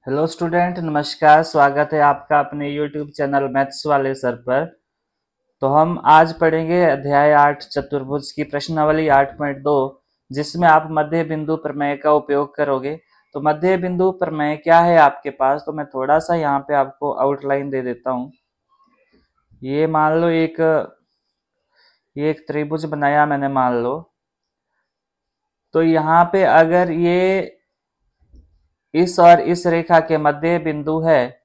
Hello student, नमस्कार। स्वागत है आपका अपने यूट्यूब चैनल मैथ्स वाले सर पर। तो हम आज पढ़ेंगे अध्याय 8 चतुर्भुज की प्रश्नावली 8.2, जिसमें आप मध्य बिंदु प्रमेय का उपयोग करोगे। तो मध्य बिंदु प्रमेय क्या है आपके पास, तो मैं थोड़ा सा यहाँ पे आपको आउटलाइन दे देता हूँ। ये मान लो ये एक त्रिभुज बनाया मैंने, मान लो। तो यहाँ पे अगर ये इस और इस रेखा के मध्य बिंदु है,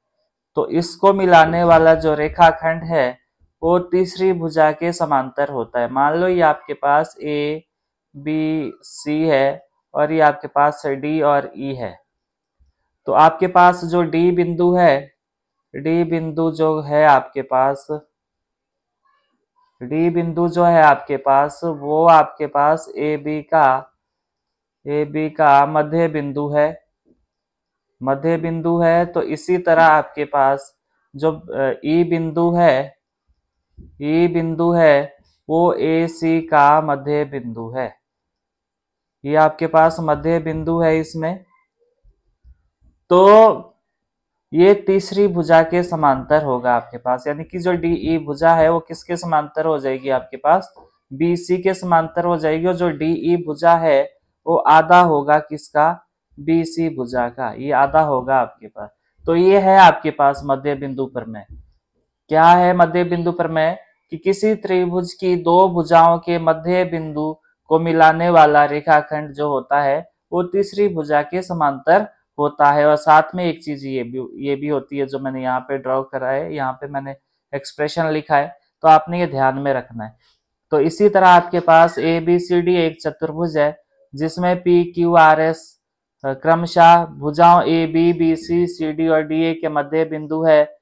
तो इसको मिलाने वाला जो रेखाखंड है वो तीसरी भुजा के समांतर होता है। मान लो ये आपके पास ए बी सी है और ये आपके पास डी और ई है। तो आपके पास जो डी बिंदु है, डी बिंदु जो है आपके पास, डी बिंदु जो है आपके पास, वो आपके पास ए बी का मध्य बिंदु है। मध्य बिंदु है। तो इसी तरह आपके पास जो ई बिंदु है, ई बिंदु है वो ए सी का मध्य बिंदु है। ये आपके पास मध्य बिंदु है इसमें। तो ये तीसरी भुजा के समांतर होगा आपके पास, यानी कि जो डी ई भुजा है वो किसके समांतर हो जाएगी आपके पास, बी सी के समांतर हो जाएगी। और जो डी ई भुजा है वो आधा होगा किसका, बी सी भुजा का। ये आधा होगा आपके पास। तो ये है आपके पास मध्य बिंदु प्रमेय। क्या है मध्य बिंदु प्रमेय? कि किसी त्रिभुज की दो भुजाओं के मध्य बिंदु को मिलाने वाला रेखाखंड जो होता है वो तीसरी भुजा के समांतर होता है। और साथ में एक चीज ये भी होती है जो मैंने यहाँ पे ड्रॉ करा है, यहाँ पे मैंने एक्सप्रेशन लिखा है, तो आपने ये ध्यान में रखना है। तो इसी तरह आपके पास ए बी सी डी एक चतुर्भुज है जिसमें पी क्यू आर एस क्रमशः भुजाओं A B B C C D और डी ए के मध्य बिंदु है।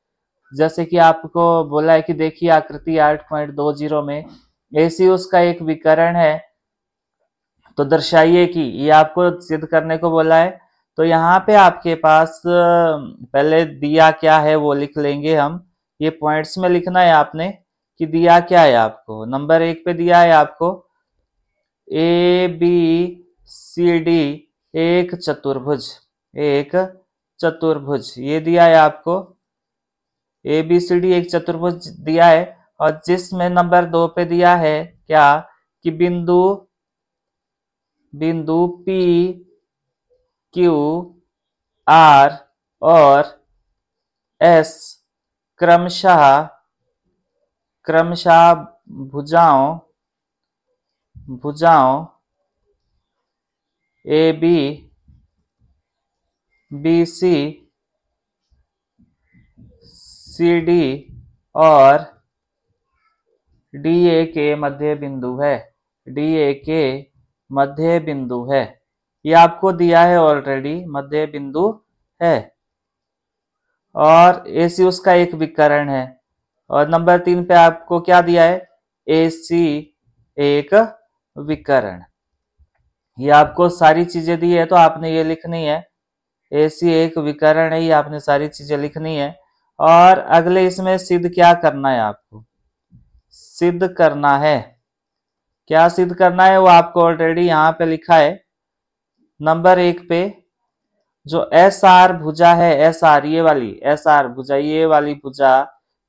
जैसे कि आपको बोला है कि देखिए आकृति 8.20 में AC उसका एक विकर्ण है, तो दर्शाइए कि, ये आपको सिद्ध करने को बोला है। तो यहाँ पे आपके पास पहले दिया क्या है वो लिख लेंगे हम। ये पॉइंट्स में लिखना है आपने कि दिया क्या है आपको। नंबर 1 पे दिया है आपको ए बी सी डी एक चतुर्भुज, एक चतुर्भुज ये दिया है आपको। ए बी सी डी एक चतुर्भुज दिया है। और जिसमें नंबर 2 पे दिया है क्या, कि बिंदु बिंदु P Q R और S क्रमशः क्रमशः भुजाओं भुजाओं A B B C C D और डी ए के मध्य बिंदु है, डी ए के मध्य बिंदु है। ये आपको दिया है ऑलरेडी, मध्य बिंदु है। और ए सी उसका एक विकर्ण है। और नंबर 3 पे आपको क्या दिया है, ए सी एक विकर्ण। ये आपको सारी चीजें दी है तो आपने ये लिखनी है, ए सी एक विकर्ण है, ये आपने सारी चीजें लिखनी है। और अगले इसमें सिद्ध क्या करना है आपको, सिद्ध करना है। क्या सिद्ध करना है वो आपको ऑलरेडी यहाँ पे लिखा है। नंबर 1 पे जो एस आर भुजा है, एस आर ये वाली एस आर भुजा, ये वाली भुजा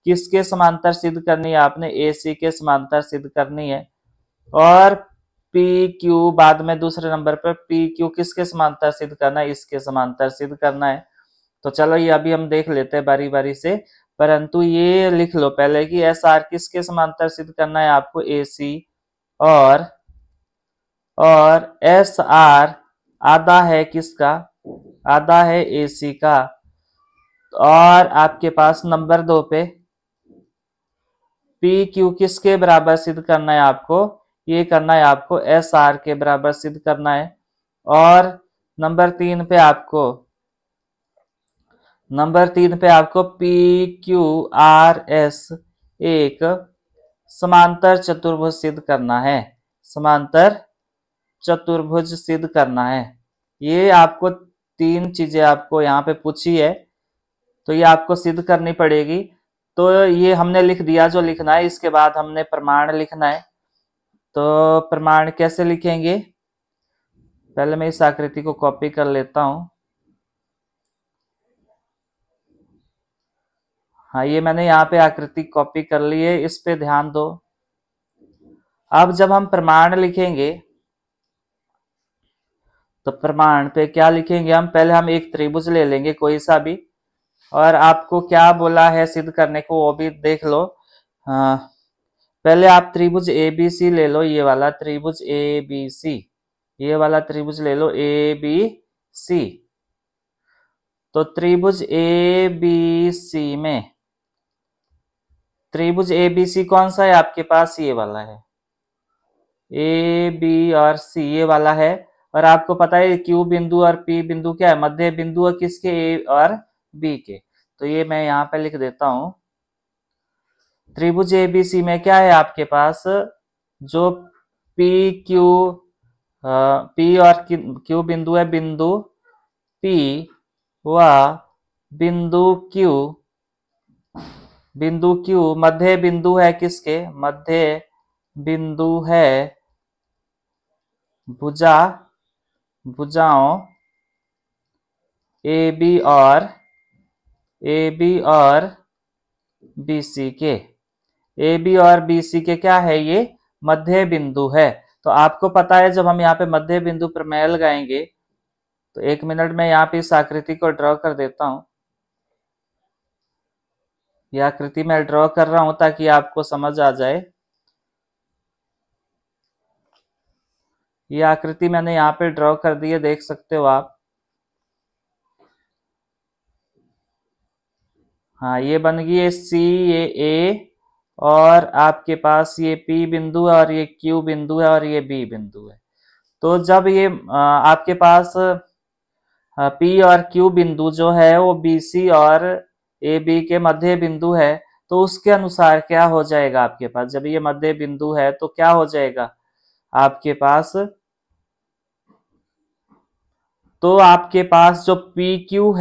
किसके समांतर सिद्ध करनी है आपने, ए सी के समांतर सिद्ध करनी है। और पी क्यू बाद में दूसरे नंबर पर पी क्यू किसके समांतर सिद्ध करना है, इसके समांतर सिद्ध करना है। तो चलो ये अभी हम देख लेते हैं बारी बारी से, परंतु ये लिख लो पहले कि एस आर किसके समांतर सिद्ध करना है आपको, ए सी। और एस आर आधा है किसका, आधा है ए सी का। और आपके पास नंबर 2 पे पी क्यू किसके बराबर सिद्ध करना है आपको, ये करना है आपको एस आर के बराबर सिद्ध करना है। और नंबर 3 पे आपको पी क्यू आर एस एक समांतर चतुर्भुज सिद्ध करना है, समांतर चतुर्भुज सिद्ध करना है। ये आपको 3 चीजें आपको यहाँ पे पूछी है, तो ये आपको सिद्ध करनी पड़ेगी। तो ये हमने लिख दिया जो लिखना है। इसके बाद हमने प्रमाण लिखना है। तो प्रमाण कैसे लिखेंगे, पहले मैं इस आकृति को कॉपी कर लेता हूं। हाँ, ये मैंने यहाँ पे आकृति कॉपी कर ली है, इस पे ध्यान दो। अब जब हम प्रमाण लिखेंगे तो प्रमाण पे क्या लिखेंगे हम, पहले हम एक त्रिभुज ले लेंगे कोई सा भी, और आपको क्या बोला है सिद्ध करने को वो भी देख लो। हाँ, पहले आप त्रिभुज ए बी सी ले लो, ये वाला त्रिभुज ए बी सी, ये वाला त्रिभुज ले लो ए बी सी। तो त्रिभुज ए बी सी में त्रिभुज ए बी सी कौन सा है आपके पास, ये वाला है, ए बी और सी ये वाला है। और आपको पता है क्यू बिंदु और पी बिंदु क्या है, मध्य बिंदु है किसके, ए और बी के। तो ये मैं यहाँ पे लिख देता हूं, त्रिभुज एबीसी में क्या है आपके पास, जो पी क्यू पी और क्यू बिंदु है, बिंदु पी व बिंदु क्यू मध्य बिंदु है किसके, मध्य बिंदु है भुजाओं ए बी और बी सी के। ए बी और बी सी के क्या है, ये मध्य बिंदु है। तो आपको पता है जब हम यहाँ पे मध्य बिंदु प्रमेय लगाएंगे, तो एक मिनट में यहाँ पे इस आकृति को ड्रॉ कर देता हूं। यह आकृति मैं ड्रॉ कर रहा हूं ताकि आपको समझ आ जाए। यह आकृति मैंने यहाँ पे ड्रॉ कर दी है, देख सकते हो आप। हाँ, ये बन गई है सी, ये ए, और आपके पास ये पी बिंदु है, और ये क्यू बिंदु है, और ये बी बिंदु है। तो जब ये आपके पास पी और क्यू बिंदु जो है वो बी सी और ए बी के मध्य बिंदु है, तो उसके अनुसार क्या हो जाएगा आपके पास, जब ये मध्य बिंदु है तो क्या हो जाएगा आपके पास, तो आपके पास जो पी क्यू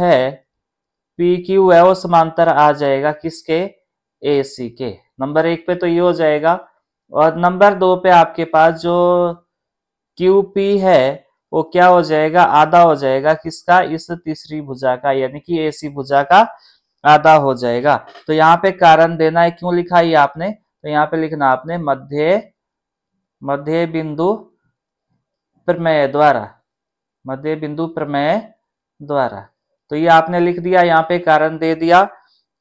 है वो समांतर आ जाएगा किसके, ए सी के। नंबर 1 पे तो ये हो जाएगा। और नंबर 2 पे आपके पास जो क्यू पी है वो क्या हो जाएगा, आधा हो जाएगा किसका, इस तीसरी भुजा का, यानी कि ए सी भुजा का आधा हो जाएगा। तो यहाँ पे कारण देना है, क्यों लिखा है आपने, तो यहाँ पे लिखना आपने मध्य बिंदु प्रमेय द्वारा, मध्य बिंदु प्रमेय द्वारा। तो ये आपने लिख दिया, यहाँ पे कारण दे दिया।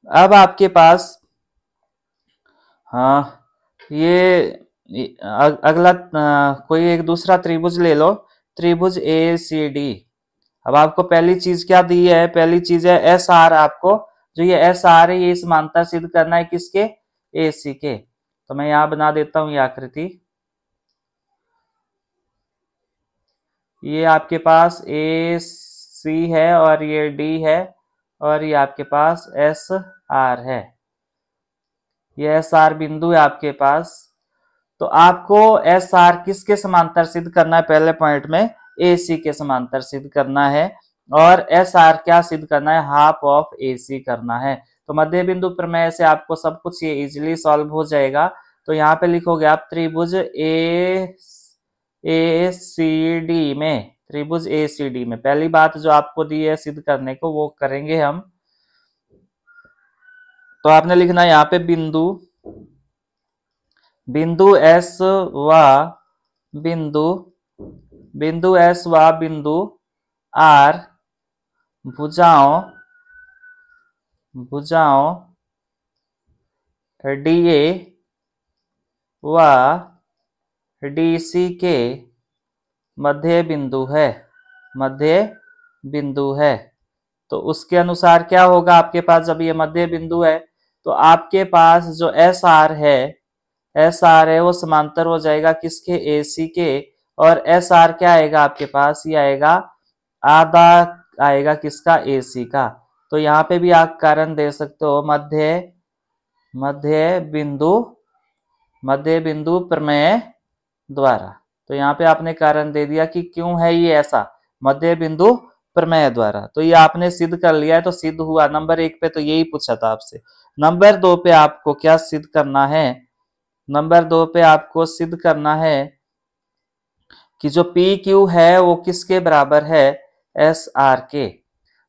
अब आपके पास हाँ, अगला कोई एक दूसरा त्रिभुज ले लो, त्रिभुज ए सी डी। अब आपको पहली चीज क्या दी है, पहली चीज है एस आर। आपको जो ये एस आर है ये समानता सिद्ध करना है किसके, ए सी के। तो मैं यहां बना देता हूं ये आकृति। ये आपके पास ए सी है और ये डी है, और ये आपके पास एस आर है, ये एस आर बिंदु है आपके पास। तो आपको एस आर किसके समांतर सिद्ध करना है, पहले पॉइंट में ए सी के समांतर सिद्ध करना है, और एस आर क्या सिद्ध करना है, हाफ ऑफ ए सी करना है। तो मध्य बिंदु प्रमेय से आपको सब कुछ ये इजिली सॉल्व हो जाएगा। तो यहाँ पे लिखोगे आप त्रिभुज ए सी डी में, त्रिभुज ए सी डी में पहली बात जो आपको दी है सिद्ध करने को वो करेंगे हम। तो आपने लिखना है यहाँ पे बिंदु एस व बिंदु एस व बिंदु आर भुजाओं डीए व डीसी के मध्य बिंदु है। तो उसके अनुसार क्या होगा आपके पास, जब ये मध्य बिंदु है तो आपके पास जो एस आर है वो समांतर हो जाएगा किसके, ए सी के। और एस आर क्या आएगा आपके पास, ये आएगा आधा आएगा किसका, ए सी का। तो यहाँ पे भी आप कारण दे सकते हो, मध्य बिंदु प्रमेय द्वारा। तो यहाँ पे आपने कारण दे दिया कि क्यों है ये ऐसा, मध्य बिंदु प्रमेय द्वारा। तो ये आपने सिद्ध कर लिया है, तो सिद्ध हुआ। नंबर 1 पे तो यही पूछा था आपसे। नंबर 2 पे आपको क्या सिद्ध करना है, नंबर 2 पे आपको सिद्ध करना है कि जो पी क्यू है वो किसके बराबर है, एस आर के।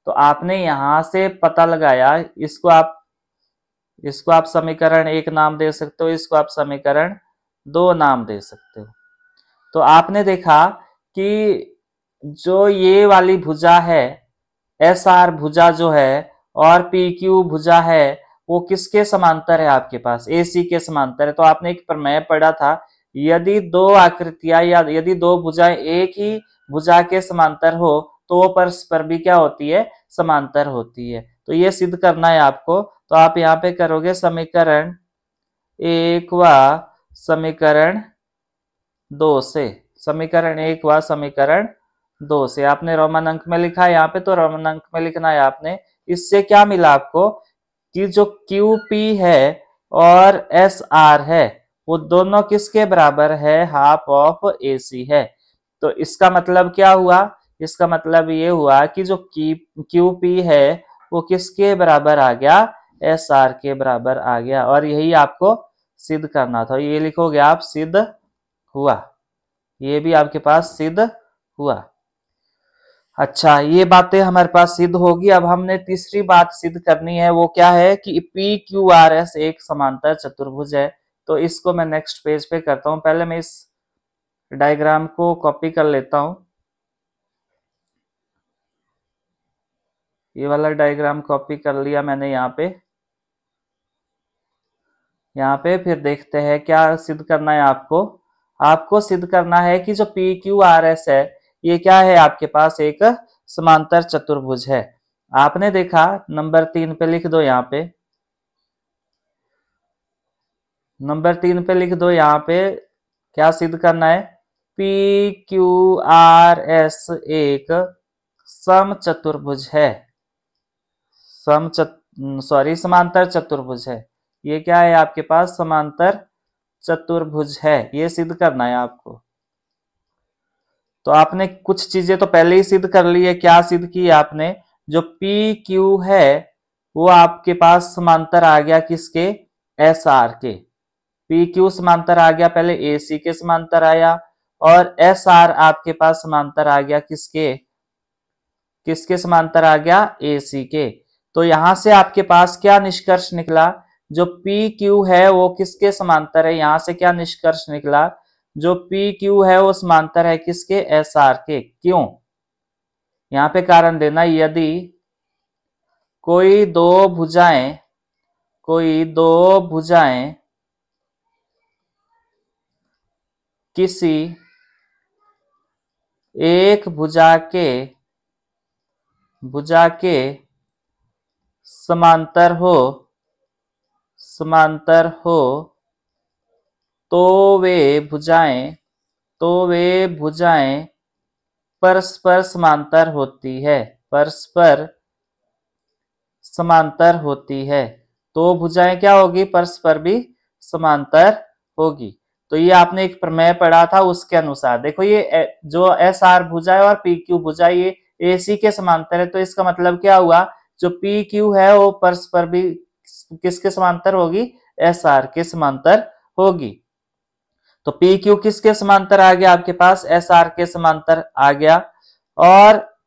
तो आपने यहां से पता लगाया, इसको आप इसको आप समीकरण 1 नाम दे सकते हो, इसको आप समीकरण 2 नाम दे सकते हो। तो आपने देखा कि जो ये वाली भुजा है, एस आर भुजा जो है और पी क्यू भुजा है, वो किसके समांतर है? आपके पास ए सी के समांतर है। तो आपने एक प्रमेय पढ़ा था, यदि दो आकृतियां या यदि दो भुजाएं एक ही भुजा के समांतर हो तो वो परस्पर भी क्या होती है? समांतर होती है। तो ये सिद्ध करना है आपको। तो आप यहाँ पे करोगे समीकरण 1 व समीकरण 2 से, समीकरण 1 व समीकरण 2 से आपने रोमन अंक में लिखा है यहाँ पे, तो रोमन अंक में लिखना है आपने। इससे क्या मिला आपको कि जो क्यू पी है और एस आर है वो दोनों किसके बराबर है? हाफ ऑफ ए सी है। तो इसका मतलब क्या हुआ? इसका मतलब ये हुआ कि जो क्यू पी है वो किसके बराबर आ गया? एस आर के बराबर आ गया। और यही आपको सिद्ध करना था। ये लिखोगे आप सिद्ध हुआ, ये भी आपके पास सिद्ध हुआ। अच्छा, ये बातें हमारे पास सिद्ध होगी। अब हमने तीसरी बात सिद्ध करनी है, वो क्या है कि पी क्यू आर एस एक समांतर चतुर्भुज है। तो इसको मैं नेक्स्ट पेज पे करता हूं। पहले मैं इस डायग्राम को कॉपी कर लेता हूं। ये वाला डायग्राम कॉपी कर लिया मैंने यहाँ पे। फिर देखते हैं क्या सिद्ध करना है आपको। आपको सिद्ध करना है कि जो पी क्यू आर एस है ये क्या है? आपके पास एक समांतर चतुर्भुज है। आपने देखा नंबर 3 पे लिख दो, यहाँ पे नंबर 3 पे लिख दो। यहाँ पे क्या सिद्ध करना है? पी क्यू आर एस एक सम चतुर्भुज है, समांतर चतुर्भुज है। ये क्या है आपके पास? समांतर चतुर्भुज है। ये सिद्ध करना है आपको। तो आपने कुछ चीजें तो पहले ही सिद्ध कर ली है। क्या सिद्ध की आपने? जो पी क्यू है वो आपके पास समांतर आ गया किसके? एस आर के। पी क्यू समांतर आ गया, पहले ए सी के समांतर आया, और एस आर आपके पास समांतर आ गया किसके? किसके समांतर आ गया? ए सी के। तो यहां से आपके पास क्या निष्कर्ष निकला? जो पी क्यू है वो किसके समांतर है? यहां से क्या निष्कर्ष निकला? जो पी क्यू है वो समांतर है किसके? एस आर के। क्यों? यहां पे कारण देना, यदि कोई दो भुजाएं किसी एक भुजा के समांतर हो तो वे भुजाएं परस्पर समांतर होती है। तो भुजाएं क्या होगी? परस्पर भी समांतर होगी। तो ये आपने एक प्रमेय पढ़ा था, उसके अनुसार देखो ये जो एस आर भुजा है और पी क्यू भुजा ये ए सी के समांतर है। तो इसका मतलब क्या हुआ? जो पी क्यू है वो परस्पर भी किसके समांतर होगी? एस आर के समांतर होगी। तो पी क्यू किसके समांतर आ गया? आपके पास एस आर के समांतर आ गया। और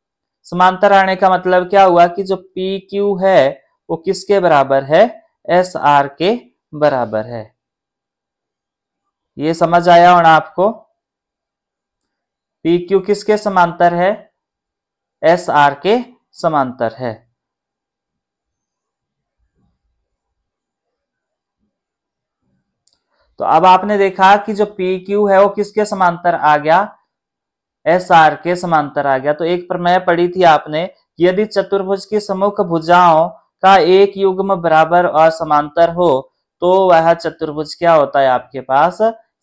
समांतर आने का मतलब क्या हुआ कि जो पी क्यू है वो किसके बराबर है? एस आर के बराबर है। ये समझ आया होना आपको? पी क्यू किसके समांतर है? एस आर के समांतर है। तो अब आपने देखा कि जो पी क्यू है वो किसके समांतर आ गया? एस आर के समांतर आ गया। तो एक प्रमेय पढ़ी थी आपने, यदि चतुर्भुज की सम्मुख भुजाओं का एक युग्म बराबर और समांतर हो तो वह चतुर्भुज क्या होता है? आपके पास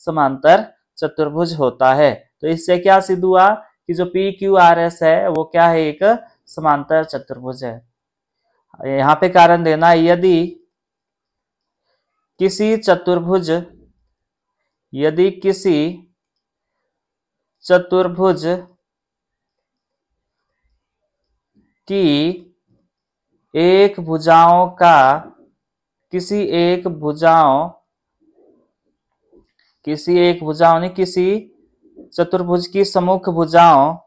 समांतर चतुर्भुज होता है। तो इससे क्या सिद्ध हुआ कि जो पी क्यू आर एस है वो क्या है? एक समांतर चतुर्भुज है। यहाँ पे कारण देना, यदि किसी चतुर्भुज की एक भुजाओं का किसी एक चतुर्भुज की सम्मुख भुजाओं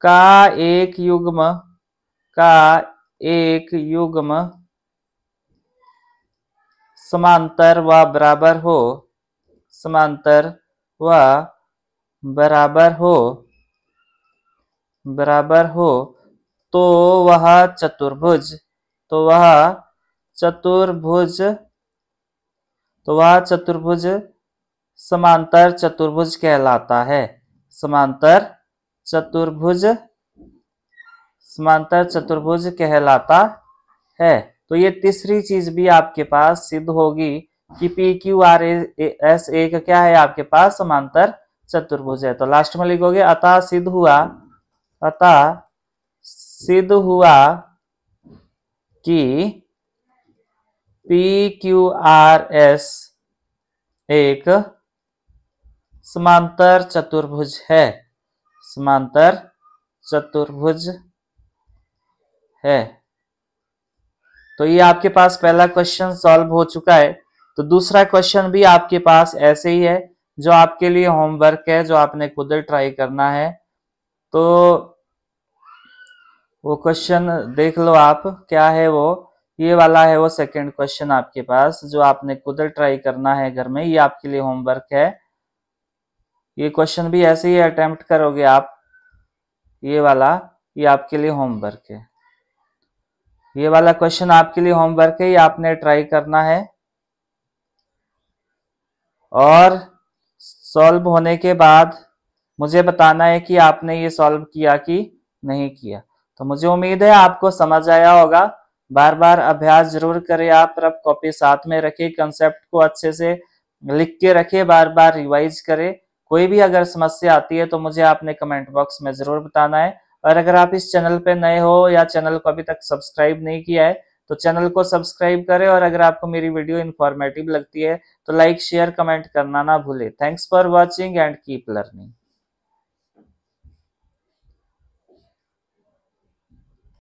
का एक युग्म का एक युग्म समांतर व बराबर हो, समांतर व बराबर हो तो वह चतुर्भुज, तो वह चतुर्भुज, तो वह चतुर्भुज समांतर चतुर्भुज कहलाता है। समांतर चतुर्भुज, समांतर चतुर्भुज कहलाता है। तो ये तीसरी चीज भी आपके पास सिद्ध होगी कि पी क्यू आर एस एक क्या है आपके पास, समांतर चतुर्भुज है। तो लास्ट में लिखोगे अतः सिद्ध हुआ, अतः सिद्ध हुआ कि पी क्यू आर एस एक समांतर चतुर्भुज है, समांतर चतुर्भुज है। तो ये आपके पास पहला क्वेश्चन सॉल्व हो चुका है। तो दूसरा क्वेश्चन भी आपके पास ऐसे ही है, जो आपके लिए होमवर्क है, जो आपने खुद ट्राई करना है। तो वो क्वेश्चन देख लो आप, क्या है वो, ये वाला है वो सेकंड क्वेश्चन आपके पास, जो आपने खुद ट्राई करना है घर में। ये आपके लिए होमवर्क है। ये क्वेश्चन भी ऐसे ही अटेम्प्ट करोगे आप, ये वाला, ये आपके लिए होमवर्क है। ये वाला क्वेश्चन आपके लिए होमवर्क है, ये आपने ट्राई करना है और सॉल्व होने के बाद मुझे बताना है कि आपने ये सॉल्व किया कि नहीं किया। तो मुझे उम्मीद है आपको समझ आया होगा। बार बार अभ्यास जरूर करें आप, रफ कॉपी साथ में रखें, कंसेप्ट को अच्छे से लिख के रखें, बार बार रिवाइज करें। कोई भी अगर समस्या आती है तो मुझे आपने कमेंट बॉक्स में जरूर बताना है। और अगर आप इस चैनल पे नए हो या चैनल को अभी तक सब्सक्राइब नहीं किया है तो चैनल को सब्सक्राइब करें। और अगर आपको मेरी वीडियो इन्फॉर्मेटिव लगती है तो लाइक शेयर कमेंट करना ना भूले। Thanks for watching and keep learning.